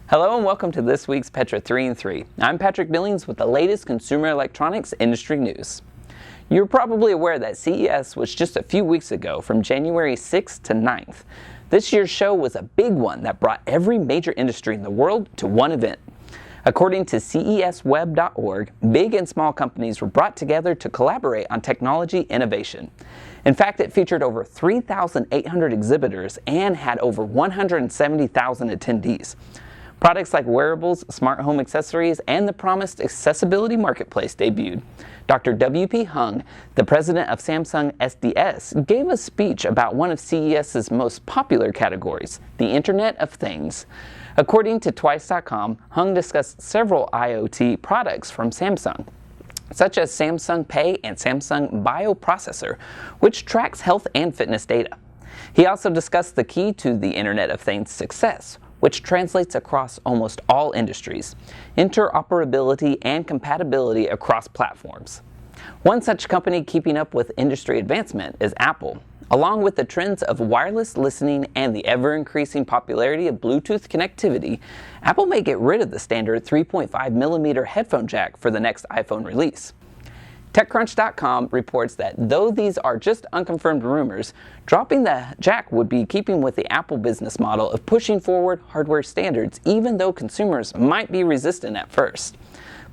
Hello and welcome to this week's Petra 3 in 3. I'm Patrick Billings with the latest consumer electronics industry news. You're probably aware that CES was just a few weeks ago, from January 6th to 9th. This year's show was a big one that brought every major industry in the world to one event. According to CESweb.org, big and small companies were brought together to collaborate on technology innovation. In fact, it featured over 3,800 exhibitors and had over 170,000 attendees. Products like wearables, smart home accessories, and the promised accessibility marketplace debuted. Dr. W.P. Hung, the president of Samsung SDS, gave a speech about one of CES's most popular categories, the Internet of Things. According to Twice.com, Hung discussed several IoT products from Samsung, such as Samsung Pay and Samsung Bioprocessor, which tracks health and fitness data. He also discussed the key to the Internet of Things success, which translates across almost all industries: interoperability and compatibility across platforms. One such company keeping up with industry advancement is Apple. Along with the trends of wireless listening and the ever-increasing popularity of Bluetooth connectivity, Apple may get rid of the standard 3.5mm headphone jack for the next iPhone release. TechCrunch.com reports that though these are just unconfirmed rumors, dropping the jack would be keeping with the Apple business model of pushing forward hardware standards even though consumers might be resistant at first.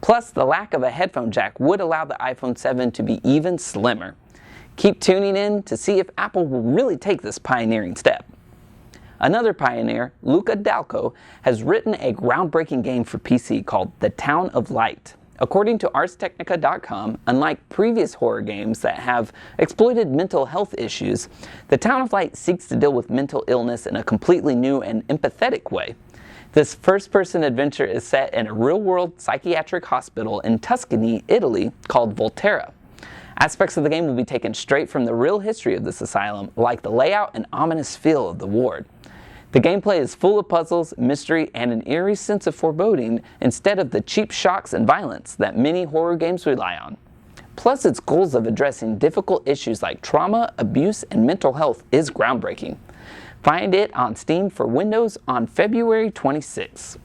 Plus, the lack of a headphone jack would allow the iPhone 7 to be even slimmer. Keep tuning in to see if Apple will really take this pioneering step. Another pioneer, Luca Dalco, has written a groundbreaking game for PC called The Town of Light. According to ArsTechnica.com, unlike previous horror games that have exploited mental health issues, The Town of Light seeks to deal with mental illness in a completely new and empathetic way. This first-person adventure is set in a real-world psychiatric hospital in Tuscany, Italy, called Volterra. Aspects of the game will be taken straight from the real history of this asylum, like the layout and ominous feel of the ward. The gameplay is full of puzzles, mystery, and an eerie sense of foreboding instead of the cheap shocks and violence that many horror games rely on. Plus, its goals of addressing difficult issues like trauma, abuse, and mental health is groundbreaking. Find it on Steam for Windows on February 26th.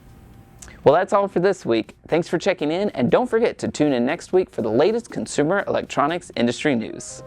Well, that's all for this week. Thanks for checking in, and don't forget to tune in next week for the latest consumer electronics industry news.